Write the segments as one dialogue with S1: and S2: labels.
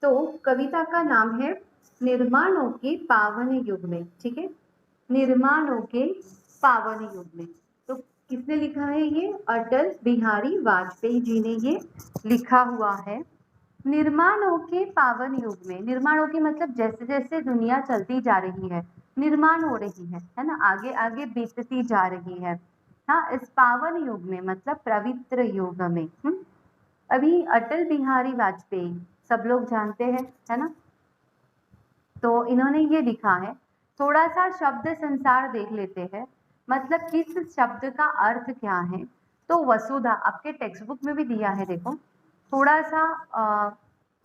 S1: तो कविता का नाम है निर्माणों के पावन युग में। ठीक है, निर्माणों के पावन युग में। तो किसने लिखा है? ये अटल बिहारी वाजपेयी जी ने ये लिखा हुआ है। निर्माणों के पावन युग में, निर्माणों के मतलब जैसे जैसे दुनिया चलती जा रही है, निर्माण हो रही है ना, आगे आगे बीतती जा रही है। हाँ, इस पावन युग में मतलब पवित्र युग में। अभी अटल बिहारी वाजपेयी सब लोग जानते हैं, है ना। तो इन्होंने ये लिखा है। थोड़ा सा शब्द संसार देख लेते हैं, मतलब किस शब्द का अर्थ क्या है। तो वसुधा आपके टेक्स्ट बुक में भी दिया है, देखो थोड़ा सा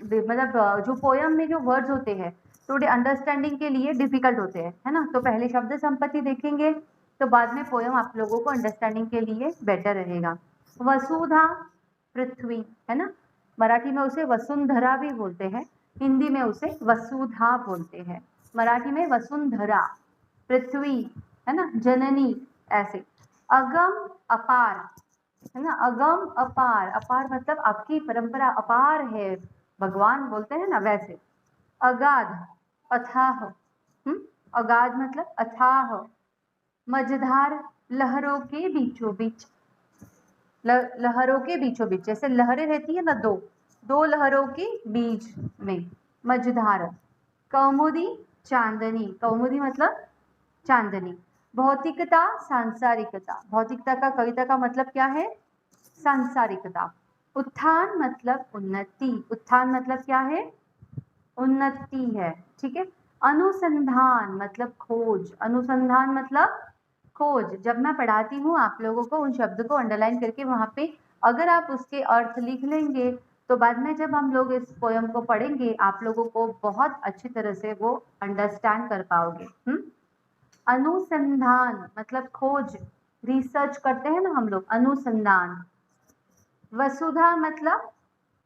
S1: मतलब जो पोयम में जो वर्ड्स होते हैं थोड़े अंडरस्टैंडिंग के लिए डिफिकल्ट होते हैं, है ना। तो पहले शब्द संपत्ति देखेंगे, तो बाद में पोयम आप लोगों को अंडरस्टैंडिंग के लिए बेटर रहेगा। वसुधा पृथ्वी, है ना, मराठी में उसे वसुंधरा भी बोलते हैं, हिंदी में उसे वसुधा बोलते हैं। मराठी में वसुंधरा, पृथ्वी, है ना, जननी, ऐसे। अगम अपार, है ना, अगम अपार, अपार मतलब आपकी परंपरा अपार है, भगवान बोलते हैं ना, वैसे। अगाध, अथाह, अगाध मतलब अथाह। मझधार, लहरों के बीचों बीच, लहरों के बीचों बीच, जैसे लहरें रहती है ना, दो लहरों के बीच में, मझधार। कौमुदी, चांदनी, कौमुदी मतलब चांदनी। भौतिकता, सांसारिकता, भौतिकता का कविता का मतलब क्या है? सांसारिकता। उत्थान मतलब उन्नति, उत्थान मतलब क्या है? उन्नति है, ठीक है। अनुसंधान मतलब खोज, अनुसंधान मतलब खोज। जब मैं पढ़ाती हूँ आप लोगों को उन शब्द को अंडरलाइन करके वहां पे अगर आप उसके अर्थ लिख लेंगे तो बाद में जब हम लोग इस पोयम को पढ़ेंगे आप लोगों को बहुत अच्छी तरह से वो अंडरस्टैंड कर पाओगे। अनुसंधान मतलब खोज, रिसर्च करते हैं ना हम लोग, अनुसंधान। वसुधा मतलब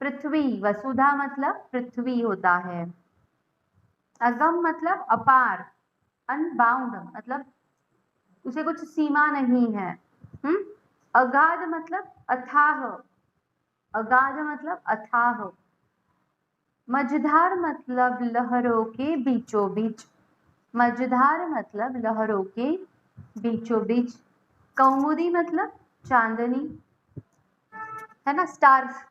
S1: पृथ्वी, वसुधा मतलब पृथ्वी होता है। अगम मतलब अपार, अनबाउंड मतलब उसे कुछ सीमा नहीं है। अगाध मतलब अथाह, अगाध मतलब अथाह। मझधार मतलब लहरों के बीचों बीच, मझधार मतलब लहरों के बीचों बीच। कौमुदी मतलब चांदनी, है ना, स्टार्स।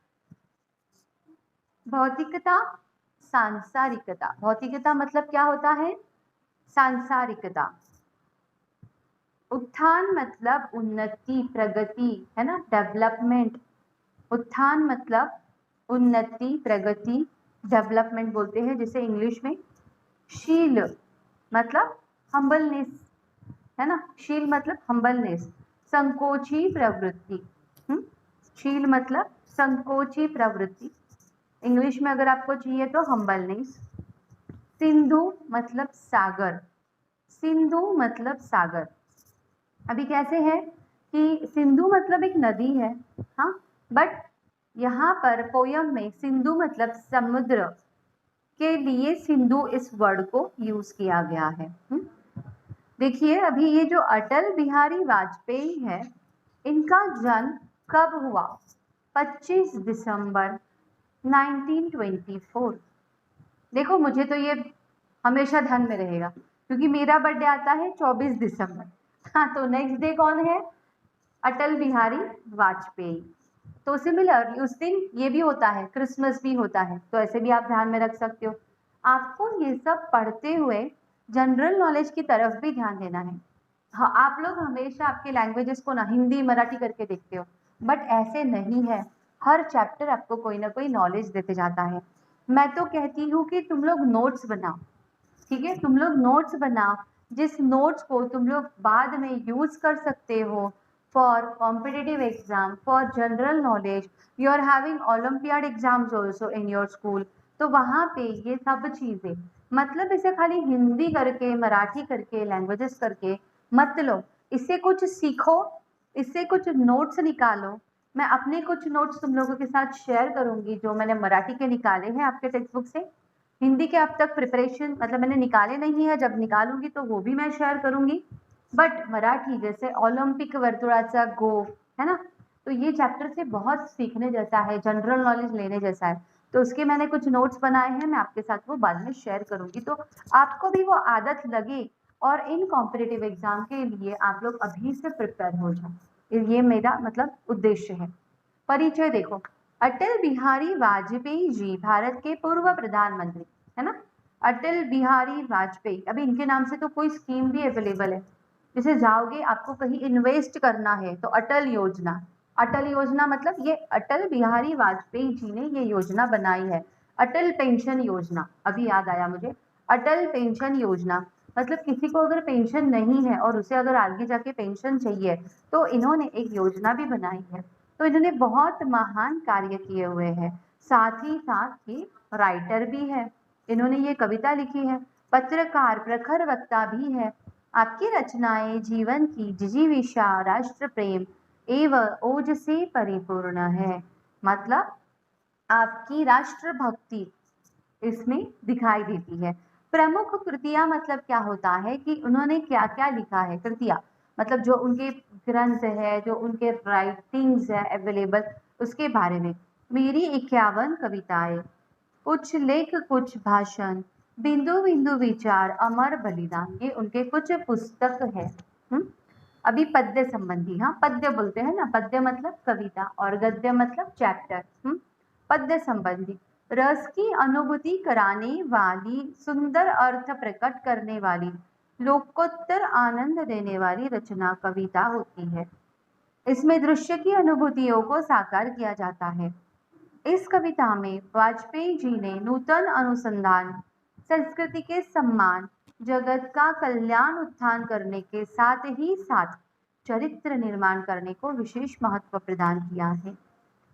S1: भौतिकता, सांसारिकता, भौतिकता मतलब क्या होता है? सांसारिकता। उत्थान मतलब उन्नति, प्रगति, है ना, डेवलपमेंट। उत्थान मतलब उन्नति, प्रगति, डेवलपमेंट बोलते हैं जिसे इंग्लिश में। शील मतलब हम्बलनेस, है ना, शील मतलब हम्बलनेस। संकोची प्रवृत्ति, शील मतलब संकोची प्रवृत्ति, इंग्लिश में अगर आपको चाहिए तो हम्बलनेस। सिंधु मतलब सागर, सिंधु मतलब सागर। अभी कैसे है कि सिंधु मतलब एक नदी है, हाँ, बट यहाँ पर पोयम में सिंधु मतलब समुद्र के लिए सिंधु इस वर्ड को यूज किया गया है। देखिए अभी ये जो अटल बिहारी वाजपेयी है इनका जन्म कब हुआ? 25 दिसंबर 1924। देखो मुझे तो ये हमेशा ध्यान में रहेगा क्योंकि मेरा बर्थडे आता है 24 दिसंबर। हाँ, तो नेक्स्ट डे कौन है? अटल बिहारी वाजपेयी। तो सिमिलरली उस दिन ये भी होता है, क्रिसमस भी होता है, तो ऐसे भी आप ध्यान में रख सकते हो। आपको ये सब पढ़ते हुए जनरल नॉलेज की तरफ भी ध्यान देना है। हाँ, आप लोग हमेशा आपके लैंग्वेजेस को ना हिंदी मराठी करके देखते हो, बट ऐसे नहीं है। हर चैप्टर आपको कोई ना कोई नॉलेज देते जाता है। मैं तो कहती हूँ कि तुम लोग नोट्स बनाओ, ठीक है, तुम लोग नोट्स बनाओ, जिस नोट्स को तुम लोग बाद में यूज कर सकते हो for competitive exam, for general knowledge. You are having olympiad exams also in your school, तो वहाँ पे ये सब चीजें, मतलब इसे खाली हिंदी करके मराठी करके लैंग्वेजेस करके मत लो, इससे कुछ सीखो, इससे कुछ नोट्स निकालो। मैं अपने कुछ नोट्स तुम लोगों के साथ शेयर करूंगी जो मैंने मराठी के निकाले हैं आपके टेक्स्ट बुक से। हिंदी के अब तक प्रिपरेशन मतलब मैंने निकाले नहीं है, जब निकालूंगी तो वो भी मैं शेयर करूंगी। बट मराठी जैसे ओलंपिक वर्तुळाचा गो, है ना, तो ये चैप्टर से बहुत सीखने जैसा है, जनरल नॉलेज लेने जैसा है। तो उसके मैंने कुछ नोट्स बनाए हैं, मैं आपके साथ वो बाद में शेयर करूंगी, तो आपको भी वो आदत लगे और इन कॉम्पिटिटिव एग्जाम के लिए आप लोग अभी से प्रिपेयर हो जाए, ये मेरा मतलब उद्देश्य है। परिचय देखो, अटल बिहारी वाजपेयी जी भारत के पूर्व प्रधानमंत्री, है ना, अटल बिहारी वाजपेयी। अभी इनके नाम से तो कोई स्कीम भी अवेलेबल है, जैसे जाओगे आपको कहीं इन्वेस्ट करना है तो अटल योजना, अटल योजना मतलब ये अटल बिहारी वाजपेयी जी ने ये योजना बनाई है। अटल पेंशन योजना, अभी याद आया मुझे, अटल पेंशन योजना मतलब किसी को अगर पेंशन नहीं है और उसे अगर आगे जाके पेंशन चाहिए तो इन्होंने एक योजना भी बनाई है। तो इन्होंने बहुत महान कार्य किए हुए हैं, साथ ही साथ ये राइटर भी है, इन्होंने ये कविता लिखी है, पत्रकार प्रखर वक्ता भी है। आपकी रचनाएं जीवन की जिजीविषा, राष्ट्र प्रेम एवं ओज से परिपूर्ण है। मतलब आपकी राष्ट्र भक्ति इसमें दिखाई देती है। प्रमुख कृतियां मतलब क्या होता है कि उन्होंने क्या क्या लिखा है, कृतियां मतलब जो उनके ग्रंथ है, जो उनके राइटिंग्स है अवेलेबल, उसके बारे में। मेरी 51 कविताएं, कुछ लेख कुछ भाषण, बिंदु बिंदु विचार, अमर बलिदान, ये उनके कुछ पुस्तक है। अभी पद्य संबंधी, हाँ पद्य बोलते हैं ना, पद्य मतलब कविता और गद्य मतलब चैप्टर। पद्य संबंधी रस की अनुभूति कराने वाली, सुंदर अर्थ प्रकट करने वाली, लोकोत्तर आनंद देने वाली रचना कविता होती है। इसमें दृश्य की अनुभूतियों को साकार किया जाता है। इस कविता में वाजपेयी जी ने नूतन अनुसंधान, संस्कृति के सम्मान, जगत का कल्याण उत्थान करने के साथ ही साथ चरित्र निर्माण करने को विशेष महत्व प्रदान किया है।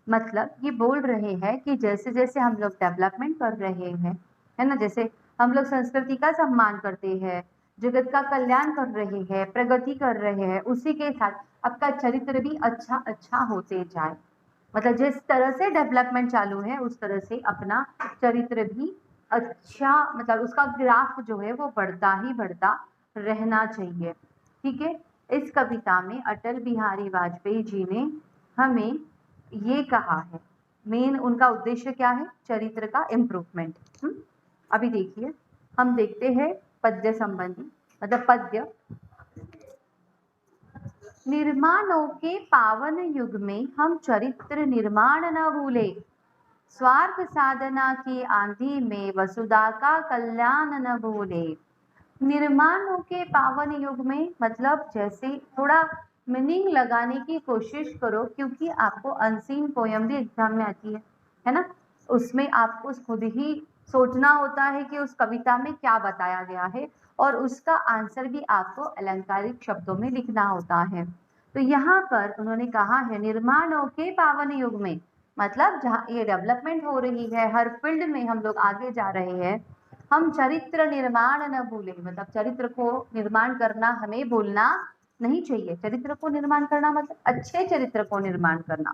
S1: मतलब ये बोल रहे हैं कि जैसे जैसे हम लोग डेवलपमेंट कर रहे हैं, है ना, जैसे हम लोग संस्कृति का सम्मान करते हैं, जगत का कल्याण कर रहे हैं, प्रगति कर रहे हैं, उसी के साथ आपका चरित्र भी अच्छा अच्छा होते जाए। मतलब जिस तरह से डेवलपमेंट चालू है उस तरह से अपना चरित्र भी अच्छा, मतलब उसका ग्राफ जो है वो बढ़ता ही बढ़ता रहना चाहिए। ठीक है, इस कविता में अटल बिहारी वाजपेयी जी ने हमें ये कहा है, मेन उनका उद्देश्य क्या है, चरित्र का इम्प्रूवमेंट। अभी देखिए, हम देखते हैं पद्य संबंधी, मतलब पद्य। निर्माणों के पावन युग में हम चरित्र निर्माण न भूले, स्वार्थ साधना की आंधी में वसुधा का कल्याण न भूले। निर्माणों के पावन युग में मतलब जैसे थोड़ा मीनिंग लगाने की कोशिश करो, क्योंकि आपको अनसीन पोयम भी एग्जाम में आती है ना, उसमें आपको खुद ही सोचना होता है कि उस कविता में क्या बताया गया है और उसका आंसर भी आपको अलंकारिक शब्दों में लिखना होता है। तो यहाँ पर उन्होंने कहा है निर्माणों के पावन युग में, मतलब जहाँ ये डेवलपमेंट हो रही है, हर फील्ड में हम लोग आगे जा रहे हैं, हम चरित्र निर्माण न भूलें, मतलब चरित्र को निर्माण करना हमें भूलना नहीं चाहिए। चरित्र को निर्माण करना मतलब अच्छे चरित्र को निर्माण करना।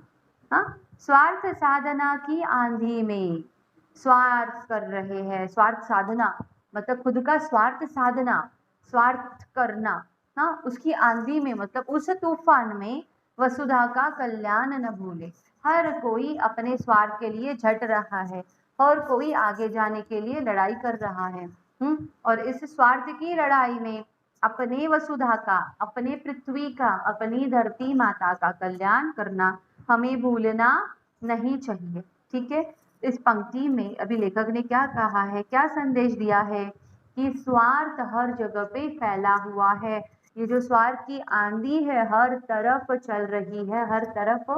S1: हाँ, स्वार्थ साधना की आंधी में, स्वार्थ कर रहे हैं, स्वार्थ साधना मतलब खुद का स्वार्थ साधना, स्वार्थ करना, हाँ उसकी आंधी में मतलब उस तूफान में वसुधा का कल्याण न भूले। हर कोई अपने स्वार्थ के लिए झट रहा है और कोई आगे जाने के लिए लड़ाई कर रहा है। और इस स्वार्थ की लड़ाई में अपने वसुधा का, अपने पृथ्वी का, अपनी धरती माता का कल्याण करना हमें भूलना नहीं चाहिए। ठीक है, इस पंक्ति में अभी लेखक ने क्या कहा है, क्या संदेश दिया है कि स्वार्थ हर जगह पे फैला हुआ है। ये जो स्वार्थ की आंधी है हर तरफ चल रही है, हर तरफ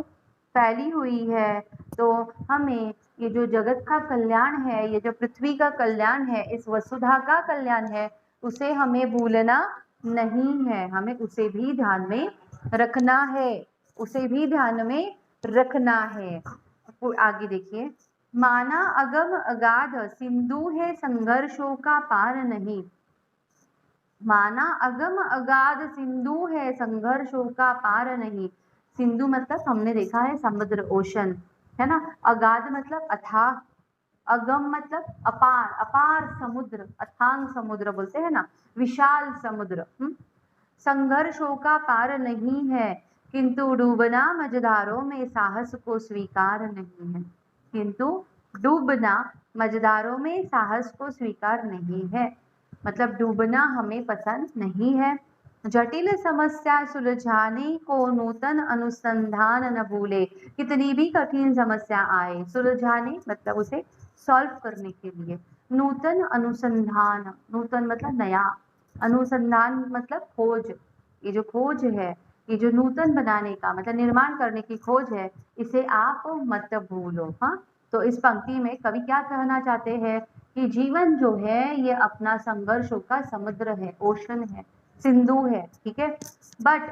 S1: फैली हुई है। तो हमें ये जो जगत का कल्याण है, ये जो पृथ्वी का कल्याण है, इस वसुधा का कल्याण है, उसे हमें भूलना नहीं है, हमें उसे भी ध्यान में रखना है, उसे भी ध्यान में रखना है। आगे देखिए, माना अगम अगाध सिंधु है संघर्षों का पार नहीं, माना अगम अगाध सिंधु है संघर्षों का पार नहीं। सिंधु मतलब हमने देखा है समुद्र, ओशन, है ना, अगाध मतलब अथाह, अगम मतलब अपार, अपार समुद्र, अथांग समुद्र बोलते हैं ना, विशाल समुद्र। संघर्षों का पार नहीं है, किंतु डूबना मझधारों में साहस को स्वीकार नहीं है, किंतु डूबना मझधारों में साहस को स्वीकार नहीं है, मतलब डूबना हमें पसंद नहीं है। जटिल समस्या सुलझाने को नूतन अनुसंधान न भूले, कितनी भी कठिन समस्या आए सुलझाने मतलब उसे सॉल्व करने के लिए। नूतन अनुसंधान, नूतन मतलब नया, अनुसंधान मतलब खोज। ये जो खोज है, ये जो नूतन बनाने का मतलब निर्माण करने की खोज है, इसे आप मत भूलो। हाँ, तो इस पंक्ति में कवि क्या कहना चाहते हैं कि जीवन जो है ये अपना संघर्षों का समुद्र है, ओशन है, सिंधु है, ठीक है। बट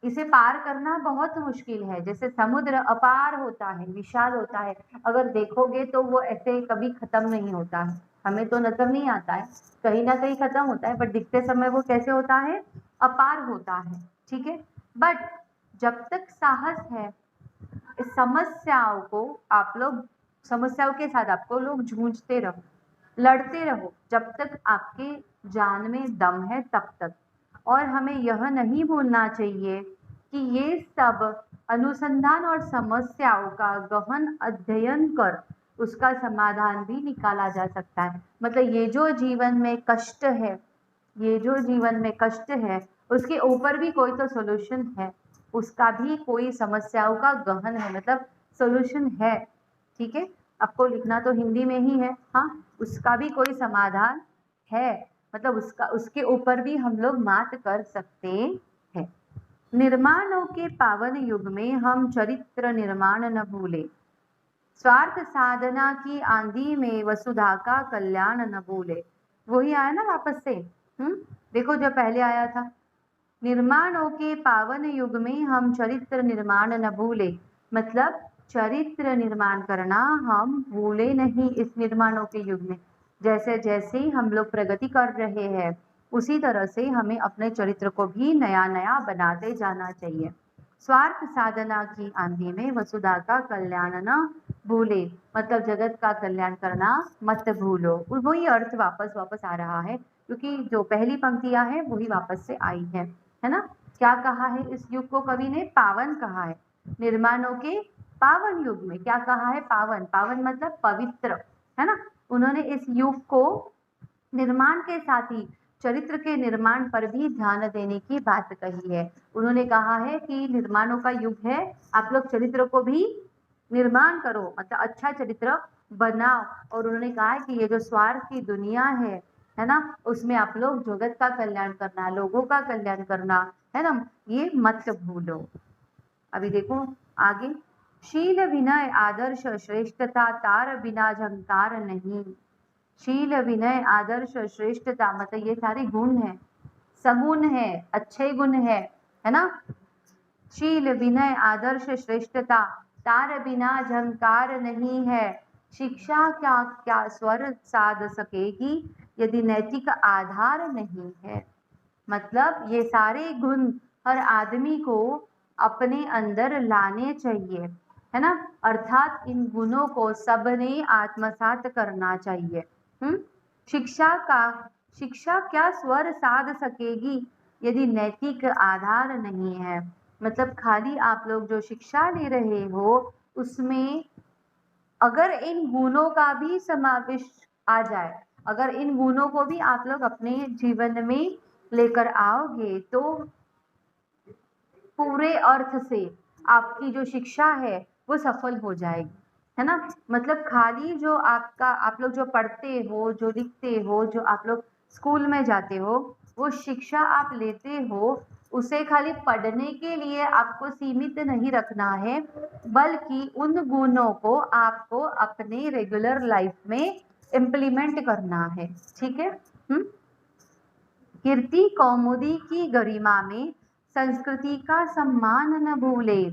S1: इसे पार करना बहुत मुश्किल है। जैसे समुद्र अपार होता है, विशाल होता है, अगर देखोगे तो वो ऐसे कभी खत्म नहीं होता है, हमें तो नजर नहीं आता है, कहीं ना कहीं खत्म होता है, बट दिखते समय वो कैसे होता है, अपार होता है, ठीक है। बट जब तक साहस है, इस समस्याओं को आप लोग, समस्याओं के साथ आपको लोग जूझते रहो, लड़ते रहो जब तक आपके जान में दम है तब तक। और हमें यह नहीं भूलना चाहिए कि ये सब अनुसंधान और समस्याओं का गहन अध्ययन कर उसका समाधान भी निकाला जा सकता है। मतलब ये जो जीवन में कष्ट है, ये जो जीवन में कष्ट है, उसके ऊपर भी कोई तो सॉल्यूशन है, उसका भी कोई समस्याओं का गहन है, मतलब सॉल्यूशन है, ठीक है। आपको लिखना तो हिंदी में ही है, हाँ, उसका भी कोई समाधान है, मतलब उसका, उसके ऊपर भी हम लोग मात कर सकते हैं। निर्माणों के पावन युग में हम चरित्र निर्माण न भूले, स्वार्थ साधना की आंधी में वसुधा का कल्याण न भूले। वही आया ना वापस से, देखो जो पहले आया था, निर्माणों के पावन युग में हम चरित्र निर्माण न भूले, मतलब चरित्र निर्माण करना हम भूले नहीं इस निर्माणों के युग में। जैसे जैसे हम लोग प्रगति कर रहे हैं, उसी तरह से हमें अपने चरित्र को भी नया नया बनाते जाना चाहिए। स्वार्थ साधना की आंधी में वसुधा का कल्याण न भूले, मतलब जगत का कल्याण करना मत भूलो। वही अर्थ वापस वापस आ रहा है, क्योंकि जो पहली पंक्तियां हैं वही वापस से आई है ना। क्या कहा है इस युग को कवि ने, पावन कहा है। निर्माणों के पावन युग में क्या कहा है, पावन, पावन मतलब पवित्र, है ना। उन्होंने इस युग को निर्माण के साथ ही चरित्र के निर्माण पर भी ध्यान देने की बात कही है। उन्होंने कहा है कि निर्माणों का युग है, आप लोग चरित्र को भी निर्माण करो, मतलब अच्छा चरित्र बनाओ। और उन्होंने कहा है कि ये जो स्वार्थ की दुनिया है ना, उसमें आप लोग जगत का कल्याण करना, लोगों का कल्याण करना, है ना, ये मत भूलो। अभी देखो आगे, शील विनय आदर्श श्रेष्ठता तार बिना झंकार नहीं। शील विनय आदर्श श्रेष्ठता मतलब ये सारे गुण है, सगुण है, अच्छे गुण है ना। शील विनय आदर्श श्रेष्ठता तार बिना झंकार नहीं है। शिक्षा क्या क्या स्वर साध सकेगी यदि नैतिक आधार नहीं है। मतलब ये सारे गुण हर आदमी को अपने अंदर लाने चाहिए, है ना, अर्थात इन गुणों को सबने आत्मसात करना चाहिए। शिक्षा का, शिक्षा क्या स्वर साध सकेगी यदि नैतिक आधार नहीं है। मतलब खाली आप लोग जो शिक्षा ले रहे हो उसमें अगर इन गुणों का भी समावेश आ जाए, अगर इन गुणों को भी आप लोग अपने जीवन में लेकर आओगे तो पूरे अर्थ से आपकी जो शिक्षा है वो सफल हो जाएगी, है ना। मतलब खाली जो आपका, आप लोग जो पढ़ते हो, जो लिखते हो, जो आप लोग स्कूल में जाते हो, वो शिक्षा आप लेते हो, उसे खाली पढ़ने के लिए आपको सीमित नहीं रखना है, बल्कि उन गुणों को आपको अपने रेगुलर लाइफ में इम्प्लीमेंट करना है, ठीक है। कीर्ति कौमुदी की गरिमा में संस्कृति का सम्मान न भूले।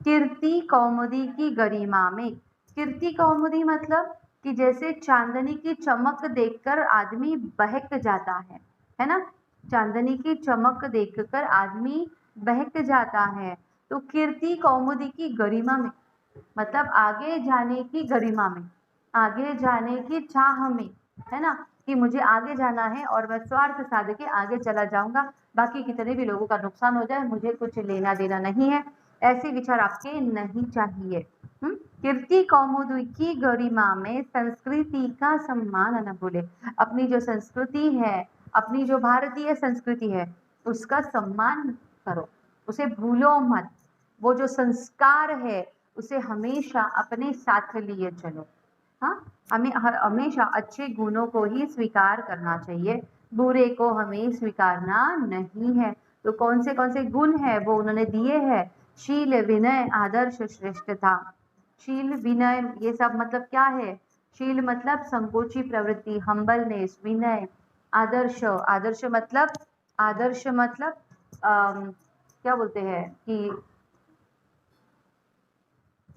S1: कीर्ति कौमुदी की गरिमा में, कीर्ति कौमुदी मतलब कि जैसे चांदनी की चमक देखकर आदमी बहक जाता है ना, चांदनी की चमक देखकर आदमी बहक जाता है। तो कीर्ति कौमुदी की गरिमा में मतलब आगे जाने की गरिमा में, आगे जाने की चाह में, है ना, कि मुझे आगे जाना है और मैं स्वार्थ साध के आगे चला जाऊंगा, बाकी कितने भी लोगों का नुकसान हो जाए मुझे कुछ लेना देना नहीं है, ऐसे विचार आपके नहीं चाहिए। कीर्ति कौमुदी की गरिमा में संस्कृति का सम्मान न भूले। अपनी जो संस्कृति है, अपनी जो भारतीय संस्कृति है, उसका सम्मान करो, उसे भूलो मत। वो जो संस्कार है उसे हमेशा अपने साथ लिए चलो। हाँ, हमें हमेशा अच्छे गुणों को ही स्वीकार करना चाहिए, बुरे को हमें स्वीकारना नहीं है। तो कौन से गुण है वो उन्होंने दिए हैं? शील, विनय, आदर्श, श्रेष्ठता। शील, विनय, ये सब मतलब क्या है? शील मतलब संकोची प्रवृत्ति, हम्बलनेस, विनय, आदर्श, आदर्श मतलब क्या बोलते हैं कि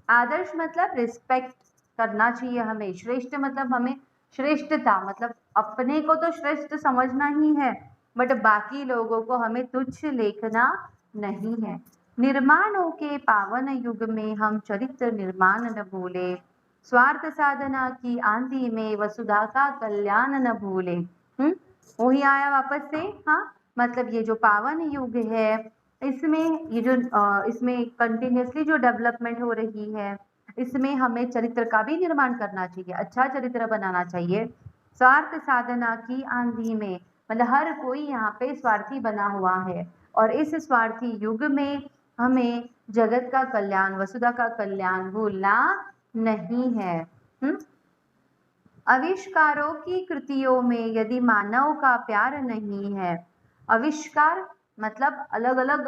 S1: आदर्श मतलब रिस्पेक्ट करना चाहिए हमें। श्रेष्ठ मतलब हमें श्रेष्ठता, मतलब अपने को तो श्रेष्ठ समझना ही है, बट बाकी लोगों को हमें तुच्छ लेखना नहीं है। निर्माणों के पावन युग में हम चरित्र निर्माण न भूले, स्वार्थ साधना की आंधी में वसुधा का कल्याण न भूले। वही आया वापस से। हाँ, मतलब ये जो पावन युग है, इसमें ये जो इसमें कंटिन्यूसली जो डेवलपमेंट हो रही है, इसमें हमें चरित्र का भी निर्माण करना चाहिए, अच्छा चरित्र बनाना चाहिए। स्वार्थ साधना की आंधी में, मतलब हर कोई यहाँ पे स्वार्थी बना हुआ है, और इस स्वार्थी युग में हमें जगत का कल्याण, वसुधा का कल्याण भूलना नहीं है। आविष्कारों की कृतियों में यदि मानव का प्यार नहीं है, आविष्कार मतलब अलग अलग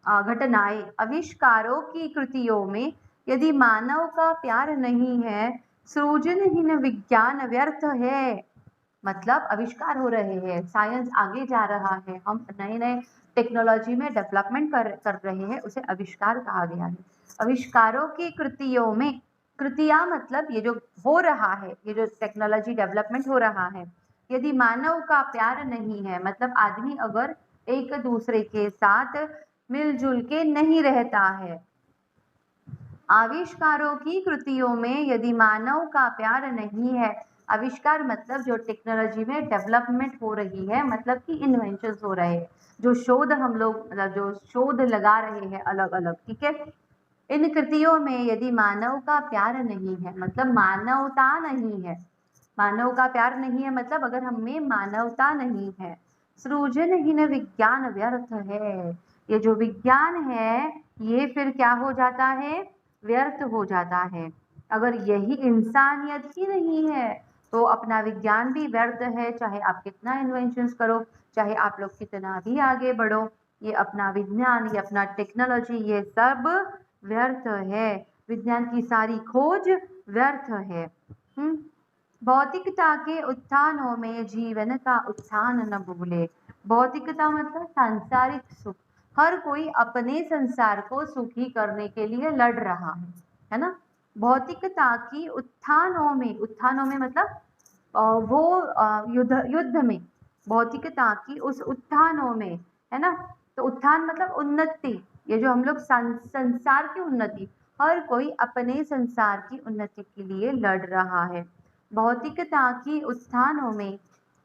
S1: घटनाएं, आविष्कारों की कृतियों में यदि मानव का प्यार नहीं है, सृजनहीन विज्ञान व्यर्थ है। मतलब आविष्कार हो रहे हैं, साइंस आगे जा रहा है, हम नए नए टेक्नोलॉजी में डेवलपमेंट कर रहे हैं, उसे आविष्कार कहा गया है। आविष्कारों की कृतियों में, कृतियां मतलब ये जो हो रहा है, ये जो टेक्नोलॉजी डेवलपमेंट हो रहा है, यदि मानव का प्यार नहीं है, मतलब आदमी अगर एक दूसरे के साथ मिलजुल के नहीं रहता है, आविष्कारों की कृतियों में यदि मानव का प्यार नहीं है, आविष्कार मतलब जो टेक्नोलॉजी में डेवलपमेंट हो रही है, मतलब कि इन्वेंशंस हो रहे हैं, जो शोध हम लोग मतलब जो शोध लगा रहे हैं अलग अलग, ठीक है। इन कृतियों में यदि मानव का प्यार नहीं है, मतलब मानवता नहीं है, मानव का प्यार नहीं है, मतलब अगर हमें मानवता नहीं है, सृजनहीन विज्ञान व्यर्थ है। ये जो विज्ञान है ये फिर क्या हो जाता है? व्यर्थ हो जाता है। अगर यही इंसानियत ही नहीं है तो अपना विज्ञान भी व्यर्थ है, चाहे आप कितना इन्वेंशंस करो, चाहे आप लोग कितना भी आगे बढ़ो, ये अपना विज्ञान, ये अपना टेक्नोलॉजी, ये सब व्यर्थ है। विज्ञान की सारी खोज व्यर्थ है। भौतिकता के उत्थानों में जीवन का उत्थान न भूले। भौतिकता मतलब सांसारिक सुख, हर कोई अपने संसार को सुखी करने के लिए लड़ रहा है ना। भौतिकता की उत्थानों में मतलब वो युद्ध में, भौतिकता की उस उत्थानों में, है ना। तो उत्थान मतलब उन्नति, ये जो हम लोग संसार की उन्नति, हर कोई अपने संसार की उन्नति के लिए लड़ रहा है। भौतिकता की उत्थानों में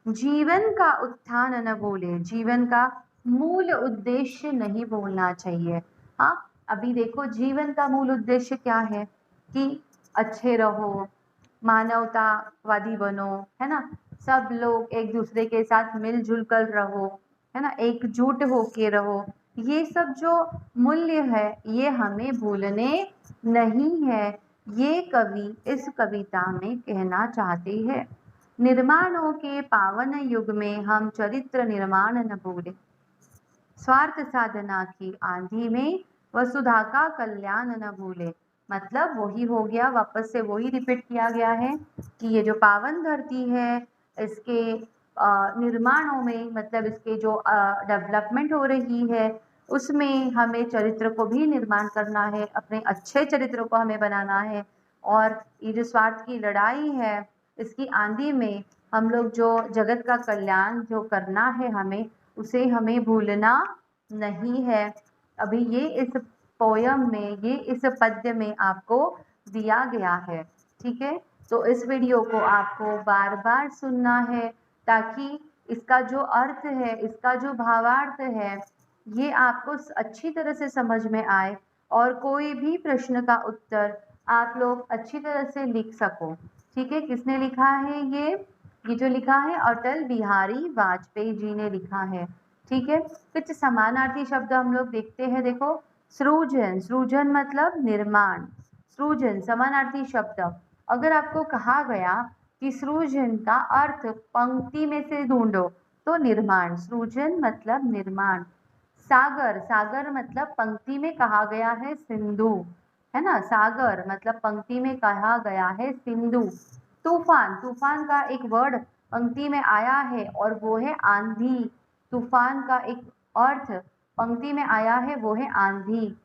S1: जीवन का उत्थान न भूले, जीवन का मूल उद्देश्य नहीं भूलना चाहिए। हाँ, अभी देखो जीवन का मूल उद्देश्य क्या है कि अच्छे रहो, मानवतावादी बनो, है ना, सब लोग एक दूसरे के साथ मिलजुल कर रहो, है ना, एकजुट होके रहो। ये सब जो मूल्य है ये हमें भूलने नहीं है, ये कवि इस कविता में कहना चाहते हैं। निर्माणों के पावन युग में हम चरित्र निर्माण न भूले, स्वार्थ साधना की आंधी में वसुधा का कल्याण न भूले। मतलब वही हो गया, वापस से वही रिपीट किया गया है कि ये जो पावन धरती है, इसके निर्माणों में, मतलब इसके जो डेवलपमेंट हो रही है, उसमें हमें चरित्र को भी निर्माण करना है, अपने अच्छे चरित्र को हमें बनाना है। और ये जो स्वार्थ की लड़ाई है, इसकी आंधी में हम लोग जो जगत का कल्याण जो करना है हमें, उसे हमें भूलना नहीं है। अभी ये इस पोयम में, ये इस पद्य में आपको दिया गया है, ठीक है। तो इस वीडियो को आपको बार बार सुनना है ताकि इसका जो अर्थ है, इसका जो भावार्थ है, ये आपको अच्छी तरह से समझ में आए और कोई भी प्रश्न का उत्तर आप लोग अच्छी तरह से लिख सको। ठीक है, किसने लिखा है ये जो लिखा है अटल बिहारी वाजपेयी जी ने लिखा है। ठीक है, कुछ समानार्थी शब्द हम लोग देखते हैं। देखो, सृजन, सृजन मतलब निर्माण, सृजन समानार्थी शब्द। अगर आपको कहा गया कि सृजन का अर्थ पंक्ति में से ढूंढो तो निर्माण, सृजन मतलब निर्माण। सागर, सागर मतलब पंक्ति में कहा गया है सिंधु, है ना। सागर मतलब पंक्ति में कहा गया है सिंधु। तूफान, तूफान का एक वर्ड पंक्ति में आया है और वो है आंधी। तूफान का एक अर्थ पंक्ति में आया है, वो है आंधी।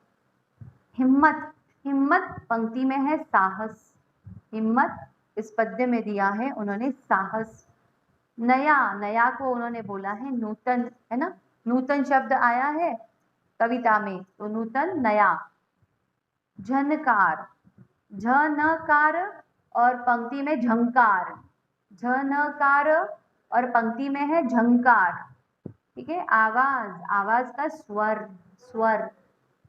S1: हिम्मत, हिम्मत पंक्ति में है साहस। हिम्मत इस पद्य में दिया है उन्होंने साहस। नया, नया को उन्होंने बोला है नूतन, है ना। नूतन शब्द आया है कविता में, तो नूतन, नया। झनकार, झनकार और पंक्ति में झंकार, झनकार और पंक्ति में है झंकार। ठीक है, आवाज, आवाज का स्वर, स्वर,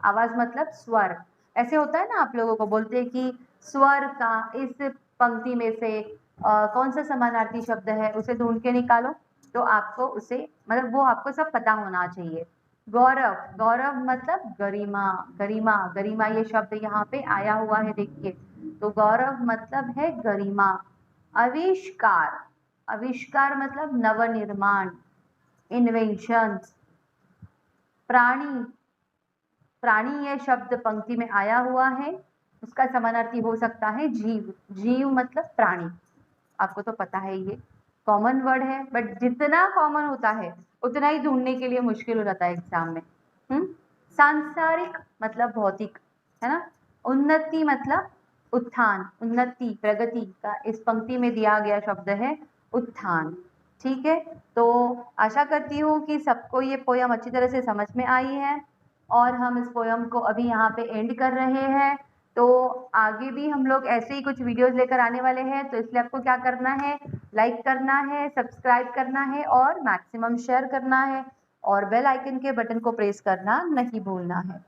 S1: आवाज मतलब स्वर। ऐसे होता है ना, आप लोगों को बोलते हैं कि स्वर का इस पंक्ति में से कौन सा समानार्थी शब्द है उसे ढूंढ के निकालो, तो आपको उसे मतलब वो आपको सब पता होना चाहिए। गौरव, गौरव मतलब गरिमा, गरिमा, गरिमा ये शब्द यहाँ पे आया हुआ है देखिए, तो गौरव मतलब है गरिमा। आविष्कार, आविष्कार मतलब नवनिर्माण, इन्वेंशन। प्राणी, प्राणी ये शब्द पंक्ति में आया हुआ है, उसका समानार्थी हो सकता है जीव, जीव मतलब प्राणी। आपको तो पता है ये कॉमन वर्ड है, बट जितना कॉमन होता है उतना ही ढूंढने के लिए मुश्किल हो जाता है एग्जाम में। सांसारिक मतलब भौतिक, है ना। उन्नति मतलब उत्थान, उन्नति प्रगति का इस पंक्ति में दिया गया शब्द है उत्थान। ठीक है, तो आशा करती हूँ कि सबको ये पोयम अच्छी तरह से समझ में आई है और हम इस पोयम को अभी यहाँ पे एंड कर रहे हैं। तो आगे भी हम लोग ऐसे ही कुछ वीडियोस लेकर आने वाले हैं, तो इसलिए आपको क्या करना है, लाइक करना है, सब्सक्राइब करना है और मैक्सिमम शेयर करना है और बेल आइकन के बटन को प्रेस करना नहीं भूलना है।